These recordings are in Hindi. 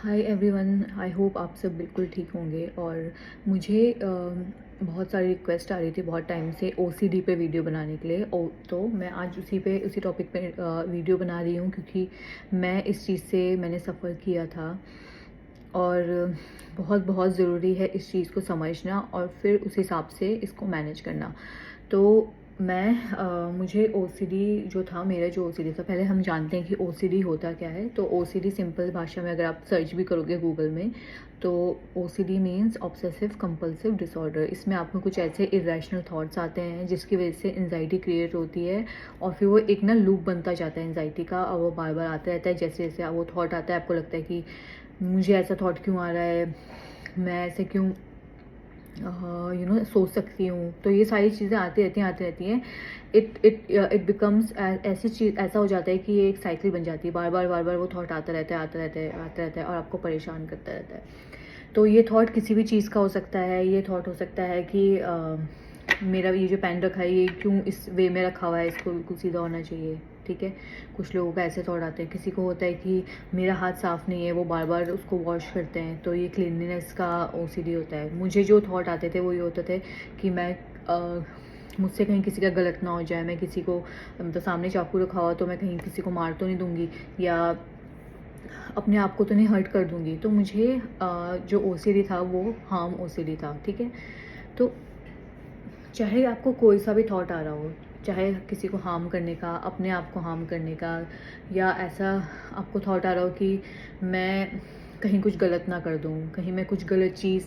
हाय एवरीवन, आई होप आप सब बिल्कुल ठीक होंगे। और मुझे बहुत सारी रिक्वेस्ट आ रही थी बहुत टाइम से ओसीडी पे वीडियो बनाने के लिए। तो मैं आज उसी टॉपिक पे वीडियो बना रही हूँ, क्योंकि मैं इस चीज़ से मैंने सफ़र किया था और बहुत बहुत ज़रूरी है इस चीज़ को समझना और फिर उस हिसाब से इसको मैनेज करना। तो मुझे ओसीडी जो था, मेरा जो ओसीडी था, पहले हम जानते हैं कि ओसीडी होता क्या है। तो ओसीडी सिंपल भाषा में अगर आप सर्च भी करोगे गूगल में, तो OCD means obsessive compulsive disorder. इसमें आपको कुछ ऐसे इरेशनल थॉट्स आते हैं जिसकी वजह से एंजाइटी क्रिएट होती है, और फिर वो एक ना लूप बनता जाता है एंजाइटी का, और वो बार बार आता रहता है। जैसे जैसे वो थॉट आता है, आपको लगता है कि मुझे ऐसा थॉट क्यों आ रहा है, मैं ऐसे क्यों सोच सकती हूँ। तो ये सारी चीज़ें आती रहती हैं। इट बिकम्स ऐसी चीज़, ऐसा हो जाता है कि ये एक साइकिल बन जाती है। बार बार वो थॉट आता रहता है और आपको परेशान करता रहता है। तो ये थॉट किसी भी चीज़ का हो सकता है। ये थॉट हो सकता है कि मेरा ये जो पेन रखा है ये क्यों इस वे में रखा हुआ है, इसको बिल्कुल सीधा होना चाहिए, ठीक है। कुछ लोगों का ऐसे थॉट आते हैं। किसी को होता है कि मेरा हाथ साफ़ नहीं है, वो बार बार उसको वॉश करते हैं, तो ये क्लीनलीनेस का ओसीडी होता है। मुझे जो थॉट आते थे वो ये होते थे कि मुझसे कहीं किसी का गलत ना हो जाए, मैं किसी को मतलब सामने चाकू रखा हुआ तो मैं कहीं किसी को मार तो नहीं दूंगी, या अपने आप को तो नहीं हर्ट कर दूंगी। तो मुझे जो ओसीडी था वो हार्म ओसीडी था, ठीक है। तो चाहे आपको कोई सा भी थॉट आ रहा हो, चाहे किसी को हार्म करने का, अपने आप को हार्म करने का, या ऐसा आपको थॉट आ रहा हो कि मैं कहीं कुछ गलत ना कर दूँ, कहीं मैं कुछ गलत चीज़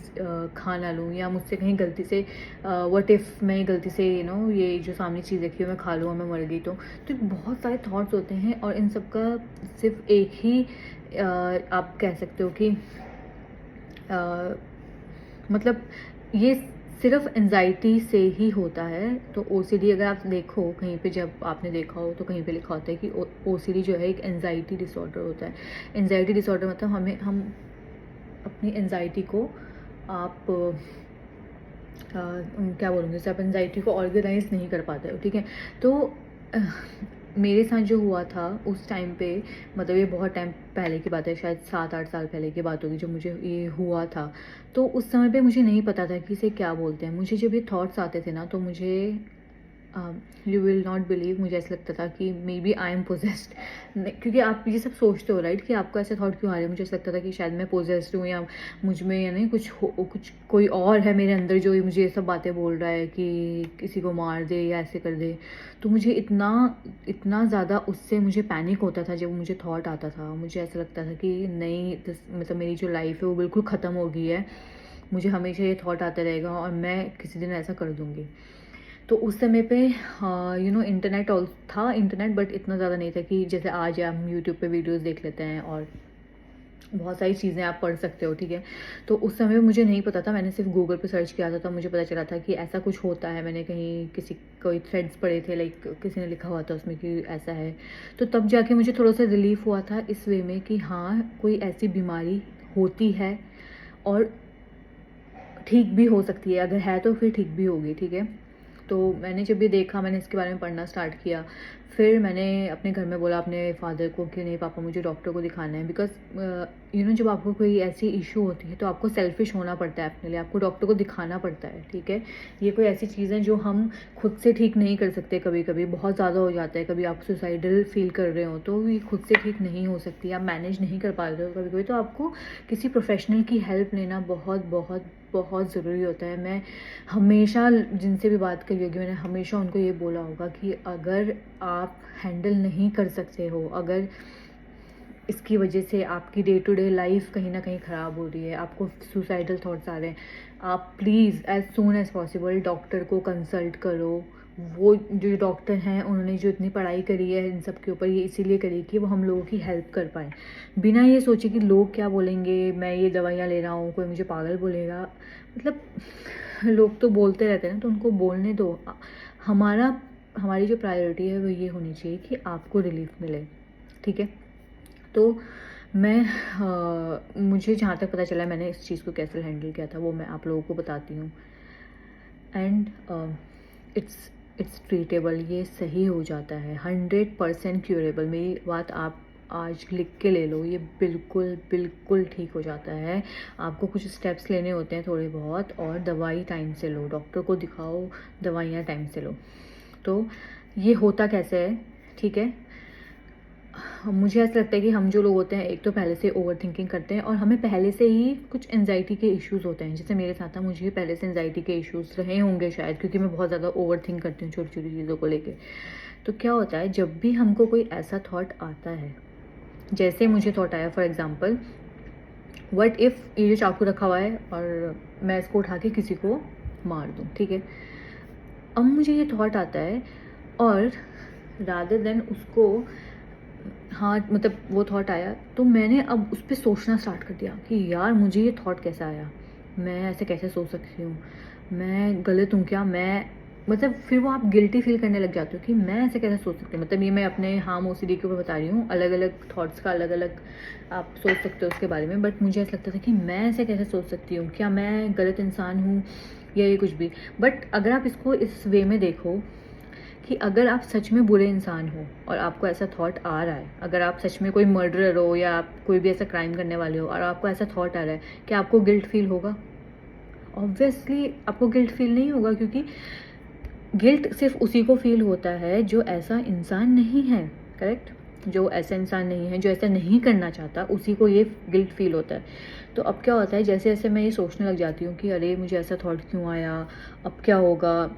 खा ना लूँ, या मुझसे कहीं गलती से व्हाट इफ़ मैं गलती से ये जो सामने चीज़ रखी हो मैं खा लूँ और मैं मर गई तो बहुत सारे थॉट्स होते हैं। और इन सब का सिर्फ एक ही आप कह सकते हो कि मतलब ये सिर्फ एंजाइटी से ही होता है। तो ओसीडी अगर आप देखो कहीं पे, जब आपने देखा हो तो कहीं पे लिखा होता है कि ओसीडी जो है एक एंजाइटी डिसऑर्डर होता है। एंजाइटी डिसऑर्डर मतलब हम अपनी एंजाइटी को आप क्या बोलूँगी, जैसे आप एंजाइटी को ऑर्गेनाइज नहीं कर पाते हो, ठीक है। तो मेरे साथ जो हुआ था उस टाइम पे, मतलब ये बहुत टाइम पहले की बात है, शायद 7-8 साल पहले की बात होगी जब मुझे ये हुआ था। तो उस समय पे मुझे नहीं पता था कि इसे क्या बोलते हैं। मुझे जब ये थॉट्स आते थे ना, तो मुझे यू विल नॉट बिलीव, मुझे ऐसा लगता था कि maybe I am possessed. क्योंकि आप ये सब सोचते हो राइट, कि आपको ऐसे थॉट क्यों आ रहे हैं। मुझे ऐसा लगता था कि शायद मैं पोजेस्ड हूँ, या मुझ में या नहीं कुछ कोई और है मेरे अंदर जो मुझे ये सब बातें बोल रहा है कि किसी को मार दे या ऐसे कर दे। तो मुझे इतना इतना ज़्यादा उससे मुझे पैनिक होता था जब मुझे थॉट आता था। मुझे ऐसा लगता था कि नहीं, मतलब मेरी जो लाइफ है वो बिल्कुल ख़त्म हो गई है। मुझे हमेशा ये थॉट आता रहेगा और मैं किसी दिन ऐसा कर दूँगी। तो उस समय पे इंटरनेट ऑल था, इंटरनेट, बट इतना ज़्यादा नहीं था कि जैसे आज हम यूट्यूब पे वीडियोस देख लेते हैं और बहुत सारी चीज़ें आप पढ़ सकते हो, ठीक है। तो उस समय मुझे नहीं पता था, मैंने सिर्फ गूगल पे सर्च किया था, तब मुझे पता चला था कि ऐसा कुछ होता है। मैंने कहीं कोई थ्रेड्स पढ़े थे, लाइक किसी ने लिखा हुआ था उसमें कि ऐसा है। तो तब जाके मुझे थोड़ा सा रिलीफ हुआ था इस वे में कि हाँ, कोई ऐसी बीमारी होती है और ठीक भी हो सकती है। अगर है तो फिर ठीक भी होगी, ठीक है। तो मैंने जब ये देखा, मैंने इसके बारे में पढ़ना स्टार्ट किया। फिर मैंने अपने घर में बोला अपने फादर को कि नहीं पापा, मुझे डॉक्टर को दिखाना है। बिकॉज जब आपको कोई ऐसी इशू होती है तो आपको सेल्फिश होना पड़ता है अपने लिए, आपको डॉक्टर को दिखाना पड़ता है, ठीक है। ये कोई ऐसी चीज़ है जो हम खुद से ठीक नहीं कर सकते। कभी कभी बहुत ज़्यादा हो जाता है, कभी आप सुसाइडल फील कर रहे हो तो ये खुद से ठीक नहीं हो सकती, आप मैनेज नहीं कर पा रहे हो कभी कभी, तो आपको किसी प्रोफेशनल की हेल्प लेना बहुत बहुत बहुत ज़रूरी होता है। मैं हमेशा जिनसे भी बात करी होगी, मैंने हमेशा उनको ये बोला होगा कि अगर आप हैंडल नहीं कर सकते हो, अगर इसकी वजह से आपकी डे टू डे लाइफ कहीं ना कहीं ख़राब हो रही है, आपको सुसाइडल थॉट्स आ रहे हैं, आप please as soon as possible doctor को कंसल्ट करो। वो जो डॉक्टर हैं उन्होंने जो इतनी पढ़ाई करी है इन सब के ऊपर, ये इसीलिए करी कि वो हम लोगों की हेल्प कर पाएँ, बिना ये सोचे कि लोग क्या बोलेंगे, मैं ये दवाइयाँ ले रहा हूँ कोई मुझे पागल बोलेगा। मतलब लोग तो बोलते रहते हैं ना, तो उनको बोलने दो। हमारी जो प्रायोरिटी है वो ये होनी चाहिए कि आपको रिलीफ मिले, ठीक है। तो मुझे जहाँ तक पता चला, मैंने इस चीज़ को कैसे हैंडल किया था वो मैं आप लोगों को बताती हूँ। एंड इट्स ट्रीटेबल, ये सही हो जाता है, 100% क्यूरेबल। मेरी बात आप आज लिख के ले लो, ये बिल्कुल बिल्कुल ठीक हो जाता है। आपको कुछ स्टेप्स लेने होते हैं थोड़े बहुत, और दवाई टाइम से लो, डॉक्टर को दिखाओ, दवाइयाँ टाइम से लो। तो ये होता कैसे है, ठीक है। मुझे ऐसा लगता है कि हम जो लोग होते हैं, एक तो पहले से ओवर थिंकिंग करते हैं और हमें पहले से ही कुछ एंजाइटी के इश्यूज़ होते हैं। जैसे मेरे साथ था, मुझे पहले से एंजाइटी के इश्यूज़ रहे होंगे शायद, क्योंकि मैं बहुत ज़्यादा ओवर थिंक करती हूँ छोटी छोटी चीज़ों को लेके। तो क्या होता है, जब भी हमको कोई ऐसा थॉट आता है, जैसे मुझे थॉट आया फॉर एग्ज़ाम्पल, व्हाट इफ़ ये जो चाकू रखा हुआ है और मैं इसको उठा के किसी को मार दूँ, ठीक है। अब मुझे ये थॉट आता है और रादर देन उसको, हाँ मतलब वो थॉट आया, तो मैंने अब उस पे सोचना स्टार्ट कर दिया कि यार मुझे ये थॉट कैसे आया, मैं ऐसे कैसे सोच सकती हूँ, मैं गलत हूँ क्या, मैं मतलब फिर वो आप गिल्टी फील करने लग जाते हो कि मैं ऐसे कैसे सोच सकती हूँ। मतलब ये मैं अपने हार्म ओसीडी के ऊपर बता रही हूँ, अलग अलग थॉट्स का अलग अलग आप सोच सकते हो उसके बारे में, बट मुझे ऐसा लगता था कि मैं ऐसे कैसे सोच सकती हूँ, क्या मैं गलत इंसान हूँ या ये कुछ भी। बट अगर आप इसको इस वे में देखो कि अगर आप सच में बुरे इंसान हो और आपको ऐसा थॉट आ रहा है, अगर आप सच में कोई मर्डरर हो या आप कोई भी ऐसा क्राइम करने वाले हो और आपको ऐसा थॉट आ रहा है, क्या आपको गिल्ट फील होगा? ऑब्वियसली आपको गिल्ट फील नहीं होगा, क्योंकि गिल्ट सिर्फ उसी को फील होता है जो ऐसा इंसान नहीं है, करेक्ट। जो ऐसा इंसान नहीं है, जो ऐसा नहीं करना चाहता, उसी को ये गिल्ट फील होता है। तो अब क्या होता है, जैसे जैसे मैं ये सोचने लग जाती हूँ कि अरे मुझे ऐसा थॉट क्यों आया, अब क्या होगा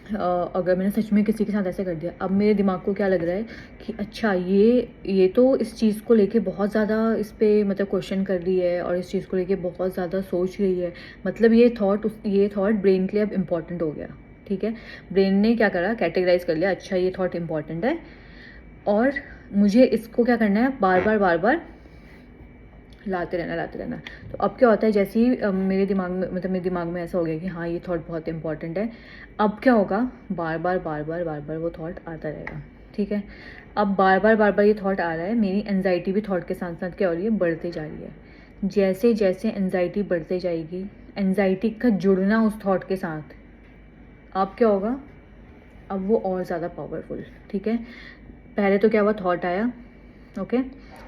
अगर मैंने सच में किसी के साथ ऐसा कर दिया। अब मेरे दिमाग को क्या लग रहा है कि अच्छा ये तो इस चीज़ को लेके बहुत ज़्यादा इस पे मतलब क्वेश्चन कर रही है और इस चीज़ को लेके बहुत ज़्यादा सोच रही है, मतलब ये थॉट ब्रेन के लिए अब इम्पॉर्टेंट हो गया, ठीक है। ब्रेन ने क्या करा, कैटेगराइज कर लिया, अच्छा ये थॉट इम्पॉर्टेंट है और मुझे इसको क्या करना है, बार बार लाते रहना। तो अब क्या होता है, जैसे ही मेरे दिमाग में ऐसा हो गया कि हाँ ये थॉट बहुत इंपॉर्टेंट है, अब क्या होगा, बार बार वो थॉट आता रहेगा, ठीक है। अब बार बार ये थॉट आ रहा है, मेरी एनजाइटी भी थॉट के साथ साथ क्या हो रही है, बढ़ते जा रही है। जैसे जैसे एनजाइटी बढ़ते जाएगी, एनजाइटी का जुड़ना उस थॉट के साथ, अब क्या होगा, अब वो और ज़्यादा पावरफुल, ठीक है। पहले तो क्या हुआ, थॉट आया, ओके,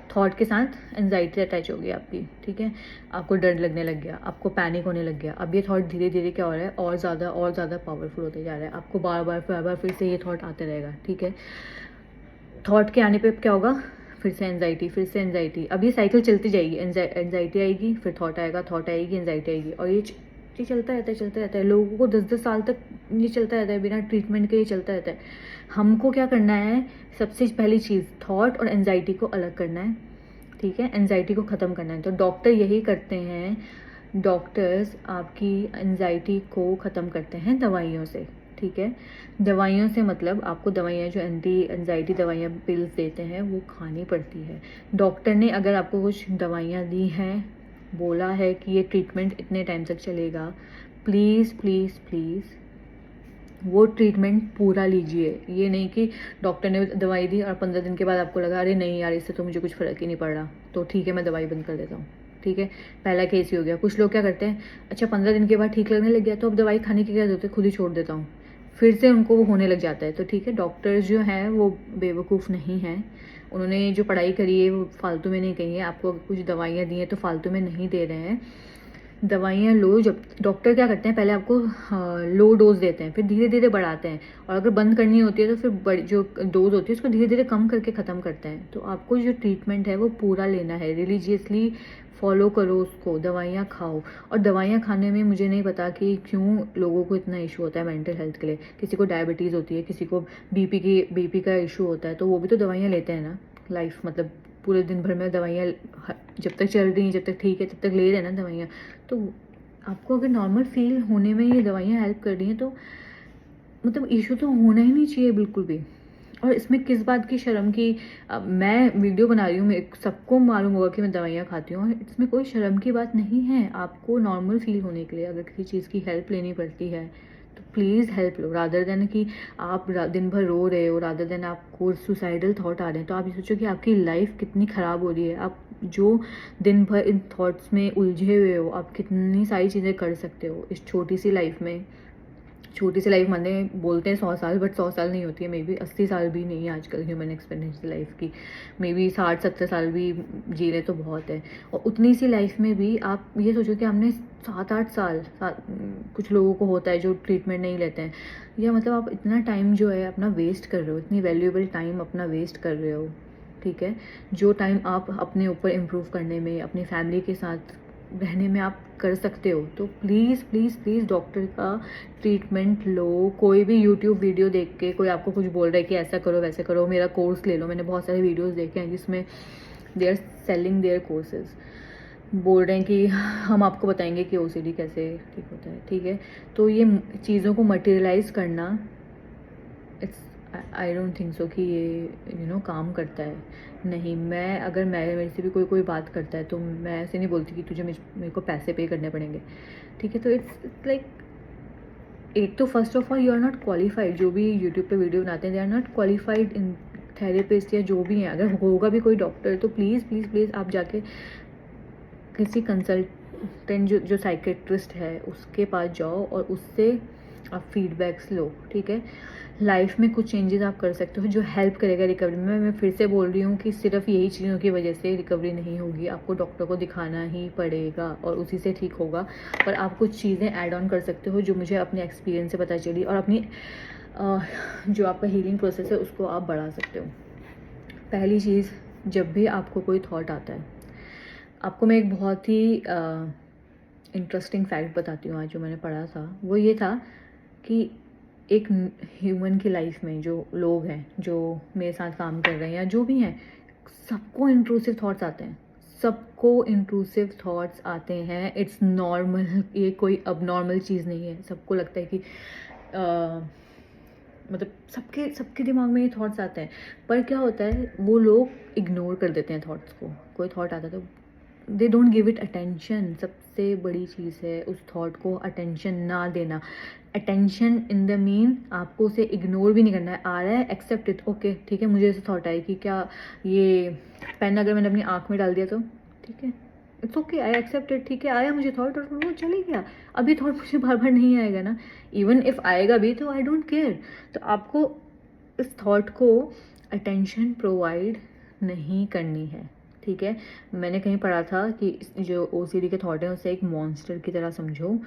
थॉट के साथ एनजाइटी अटैच हो गई आपकी, ठीक है। आपको डर लगने लग गया, आपको पैनिक होने लग गया। अब ये थॉट धीरे धीरे क्या हो रहा है, और ज़्यादा पावरफुल होते जा रहा है। आपको बार बार फिर से ये थॉट आते रहेगा, ठीक है। थॉट के आने पे क्या होगा, फिर से एनजाइटी, अब ये साइकिल चलती जाएगी, एनजाइटी आएगी, फिर थॉट आएगा, थॉट आएगी, एनजाइटी आएगी, और ये चलता रहता है। लोगों को 10-10 साल तक ये चलता रहता है, बिना ट्रीटमेंट के ये चलता रहता है। हमको क्या करना है, सबसे पहली चीज़ थॉट और एनजाइटी को अलग करना है, ठीक है, एनजाइटी को ख़त्म करना है। तो डॉक्टर यही करते हैं, डॉक्टर्स आपकी एनजाइटी को ख़त्म करते हैं दवाइयों से, ठीक है। दवाइयों से मतलब आपको दवाइयाँ जो एंटी एनजाइटी दवाइयाँ पिल्स देते हैं वो खानी पड़ती है। डॉक्टर ने अगर आपको कुछ दवाइयाँ दी हैं, बोला है कि ये ट्रीटमेंट इतने टाइम तक चलेगा, प्लीज़ प्लीज़ प्लीज़ वो ट्रीटमेंट पूरा लीजिए। ये नहीं कि डॉक्टर ने दवाई दी और 15 दिन के बाद आपको लगा अरे नहीं यार इससे तो मुझे कुछ फ़र्क ही नहीं पड़ रहा, तो ठीक है मैं दवाई बंद कर देता हूँ, ठीक है। पहला केस ही हो गया। कुछ लोग क्या करते हैं, अच्छा 15 दिन के बाद ठीक लगने लग गया तो अब दवाई खाने की क्या जरूरत है, खुद ही छोड़ देता हूँ, फिर से उनको वो होने लग जाता है। तो ठीक है, डॉक्टर्स जो हैं वो बेवकूफ़ नहीं हैं, उन्होंने जो पढ़ाई करी है वो फालतू में नहीं कही है। आपको कुछ दवाइयाँ दी हैं तो फालतू में नहीं दे रहे हैं। दवाइयाँ लो, जब डॉक्टर क्या करते हैं पहले आपको लो डोज देते हैं, फिर धीरे धीरे बढ़ाते हैं, और अगर बंद करनी होती है तो फिर बड़ी जो डोज होती है उसको धीरे धीरे कम करके ख़त्म करते हैं। तो आपको जो ट्रीटमेंट है वो पूरा लेना है, रिलीजियसली फॉलो करो उसको, दवाइयाँ खाओ। और दवाइयाँ खाने में मुझे नहीं पता कि क्यों लोगों को इतना इशू होता है मेंटल हेल्थ के लिए। किसी को डायबिटीज़ होती है, किसी को बीपी का इशू होता है, तो वो भी तो दवाइयाँ लेते हैं ना। लाइफ मतलब पूरे दिन भर में दवाइयाँ जब तक चल रही हैं, जब तक ठीक है तब तक ले रहे हैं ना दवाइयाँ। तो आपको अगर नॉर्मल फील होने में ये दवाइयाँ हेल्प कर रही हैं तो मतलब इशू तो होना ही नहीं चाहिए बिल्कुल भी। और इसमें किस बात की शर्म की, मैं वीडियो बना रही हूँ, सबको मालूम होगा कि मैं दवाइयाँ खाती हूँ, और इसमें कोई शर्म की बात नहीं है। आपको नॉर्मल फील होने के लिए अगर किसी चीज़ की हेल्प लेनी पड़ती है तो please help low, rather than कि आप दिन भर रो रहे हो, रादर देन आपको सुसाइडल थॉट आ रहे हैं। तो आप ये सोचो कि आपकी लाइफ कितनी ख़राब हो रही है, आप जो दिन भर इन थॉट्स में उलझे हुए हो, आप कितनी सारी चीज़ें कर सकते हो इस छोटी सी लाइफ में। छोटी सी लाइफ माने बोलते हैं 100 साल, बट 100 साल नहीं होती है, मे बी 80 साल भी नहीं है आजकल ह्यूमन एक्सपेक्टेंसी लाइफ की, मे बी 60-70 साल भी जी रहे तो बहुत है। और उतनी सी लाइफ में भी आप ये सोचो कि हमने 7-8 साल कुछ लोगों को होता है जो ट्रीटमेंट नहीं लेते हैं, या मतलब आप इतना टाइम जो है अपना वेस्ट कर रहे हो, इतनी वैल्यूएबल टाइम अपना वेस्ट कर रहे हो, ठीक है। जो टाइम आप अपने ऊपर इम्प्रूव करने में, अपनी फैमिली के साथ रहने में आप कर सकते हो, तो प्लीज़ प्लीज़ प्लीज़ डॉक्टर का ट्रीटमेंट लो। कोई भी यूट्यूब वीडियो देख के कोई आपको कुछ बोल रहा है कि ऐसा करो वैसे करो, मेरा कोर्स ले लो, मैंने बहुत सारे वीडियोस देखे हैं जिसमें they are selling their courses, बोल रहे हैं कि हम आपको बताएंगे कि ओसीडी कैसे ठीक होता है, ठीक है। तो ये चीज़ों को मटेरियलाइज करना, it's, I don't think so कि ये काम करता है। नहीं, मैं अगर मेरे से भी कोई बात करता है तो मैं ऐसे नहीं बोलती कि तुझे मेरे को पैसे पे करने पड़ेंगे, ठीक है। तो इट्स लाइक, एक तो first of all you are not qualified, जो भी यूट्यूब पे वीडियो बनाते हैं they are not qualified in therapist या जो भी हैं। अगर होगा भी कोई डॉक्टर तो प्लीज़ प्लीज़ प्लीज़ आप जाके किसी कंसल्टेंट जो साइकेट्रिस्ट है उसके पास जाओ और उससे आप फीडबैक्स लो, ठीक है। लाइफ में कुछ चेंजेस आप कर सकते हो जो हेल्प करेगा रिकवरी में। मैं फिर से बोल रही हूँ कि सिर्फ यही चीज़ों की वजह से रिकवरी नहीं होगी, आपको डॉक्टर को दिखाना ही पड़ेगा और उसी से ठीक होगा। पर आप कुछ चीज़ें ऐड ऑन कर सकते हो जो मुझे अपने एक्सपीरियंस से पता चली, और अपनी जो आपका हीलिंग प्रोसेस है उसको आप बढ़ा सकते हो। पहली चीज़, जब भी आपको कोई थॉट आता है, आपको मैं एक बहुत ही इंटरेस्टिंग फैक्ट बताती हूँ आज जो मैंने पढ़ा था। वो ये था कि एक ह्यूमन की लाइफ में जो लोग हैं, जो मेरे साथ काम कर रहे हैं या जो भी हैं, सबको इंट्रूसिव थॉट्स आते हैं, सबको इंट्रूसिव थॉट्स आते हैं। इट्स नॉर्मल, ये कोई अब नॉर्मल चीज़ नहीं है। सबको लगता है कि मतलब सबके दिमाग में ये थॉट्स आते हैं, पर क्या होता है वो लोग इग्नोर कर देते हैं थॉट्स को। कोई थॉट आता है तो they don't give it attention. सबसे बड़ी चीज़ है उस थॉट को अटेंशन ना देना। अटेंशन इन द मीन आपको उसे इग्नोर भी नहीं करना है। आ रहा है, एक्सेप्ट इट, ओके ठीक है। मुझे ऐसे थॉट आई कि क्या ये पेन अगर मैंने अपनी आँख में डाल दिया तो ठीक है, it's okay, I accept it, ठीक है। आया मुझे थॉट और वो चले गया, अभी थॉट मुझे बार बार नहीं आएगा ना। इवन इफ़ आएगा भी तो आई डोंट केयर। तो आपको इस थॉट को अटेंशन प्रोवाइड नहीं करनी है, ठीक है। मैंने कहीं पढ़ा था कि जो ओसीडी के थॉट हैं उसे एक मॉन्स्टर की तरह समझो।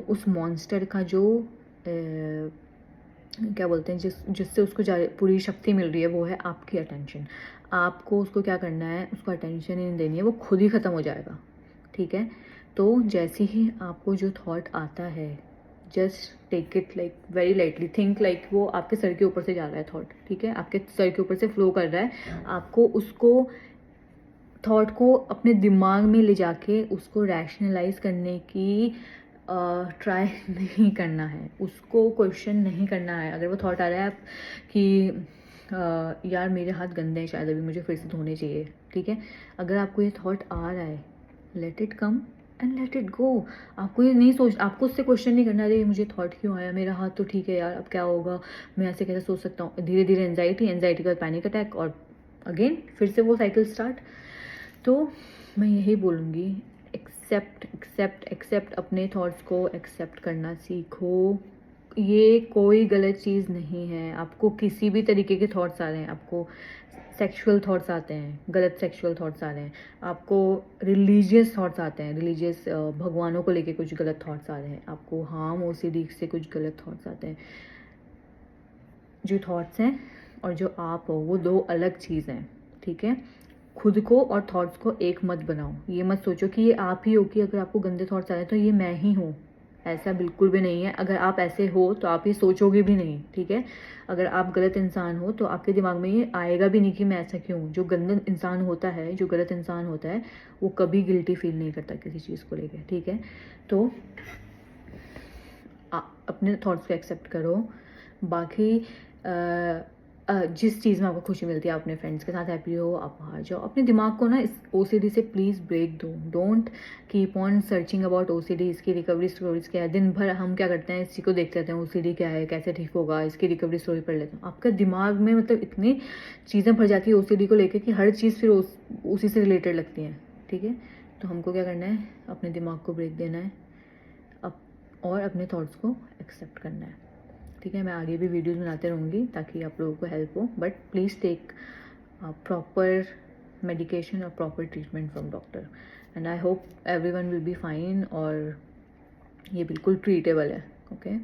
उस मॉन्स्टर का जो क्या बोलते हैं, जिससे उसको पूरी शक्ति मिल रही है, वो है आपकी अटेंशन। आपको उसको क्या करना है, उसको अटेंशन ही नहीं देनी है, वो खुद ही ख़त्म हो जाएगा, ठीक है। तो जैसे ही आपको जो थॉट आता है, just take it like very lightly, think like वो आपके सर के ऊपर से जा रहा है थॉट, ठीक है, आपके सर के ऊपर से फ्लो कर रहा है। आपको उसको थॉट को अपने दिमाग में ले जाके उसको रैशनलाइज करने की ट्राई नहीं करना है, उसको क्वेश्चन नहीं करना है। अगर वो थॉट आ रहा है आप कि यार मेरे हाथ गंदे हैं, शायद अभी मुझे फिर से धोने चाहिए, ठीक है। अगर आपको ये थॉट आ रहा है, let it come and let it go. आपको ये नहीं आपको उससे क्वेश्चन नहीं करना, अरे मुझे थॉट क्यों आया, मेरा हाथ तो ठीक है यार, अब क्या होगा, मैं ऐसे कैसे सोच सकता हूँ। धीरे धीरे एंजाइटी के बाद पैनिक अटैक, और अगेन फिर से वो साइकिल स्टार्ट। तो मैं यही बोलूँगी, एक्सेप्ट अपने थॉट्स को एक्सेप्ट करना सीखो। ये कोई गलत चीज़ नहीं है। आपको किसी भी तरीके के थॉट्स आ रहे हैं, आपको सेक्सुअल थॉट्स आते हैं, गलत सेक्सुअल थॉट्स आ रहे हैं, आपको रिलीजियस थॉट्स आते हैं, रिलीजियस भगवानों को लेके कुछ गलत थॉट्स आ रहे हैं, आपको हार्म ओसीडी से कुछ गलत थॉट्स आते हैं। जो थॉट्स हैं और जो आप हो वो दो अलग चीज़ हैं, ठीक है। खुद को और थॉट्स को एक मत बनाओ। ये मत सोचो कि ये आप ही हो, कि अगर आपको गंदे थॉट्स आ रहे हैं तो ये मैं ही हूँ। ऐसा बिल्कुल भी नहीं है। अगर आप ऐसे हो तो आप ये सोचोगे भी नहीं, ठीक है। अगर आप गलत इंसान हो तो आपके दिमाग में ये आएगा भी नहीं कि मैं ऐसा क्यों हूँ। जो गंदा इंसान होता है, जो गलत इंसान होता है, वो कभी गिल्टी फील नहीं करता किसी चीज़ को लेकर, ठीक है। तो अपने थॉट्स को एक्सेप्ट करो। बाकी जिस चीज़ में आपको खुशी मिलती है, आप अपने फ्रेंड्स के साथ हैप्पी हो, आप बाहर जाओ। अपने दिमाग को ना इस ओसीडी से प्लीज़ ब्रेक दो। Don't keep on searching about OCD, इसकी रिकवरी स्टोरीज क्या है। दिन भर हम क्या करते हैं, इसी को देखते रहते हैं, ओसीडी क्या है, कैसे ठीक होगा, इसकी रिकवरी स्टोरी पढ़ लेते हैं। आपका दिमाग में मतलब इतनी चीज़ें भर जाती है ओसीडी को लेकर कि हर चीज़ फिर उसी से रिलेटेड लगती हैं, ठीक है। तो हमको क्या करना है, अपने दिमाग को ब्रेक देना है और अपने थॉट्स को एक्सेप्ट करना है। ठीक है, मैं आगे भी वीडियोज़ बनाते रहूँगी ताकि आप लोगों को हेल्प हो, but please take proper medication और proper treatment from doctor, and I hope everyone will be fine, और ये बिल्कुल ट्रीटेबल है। ओके।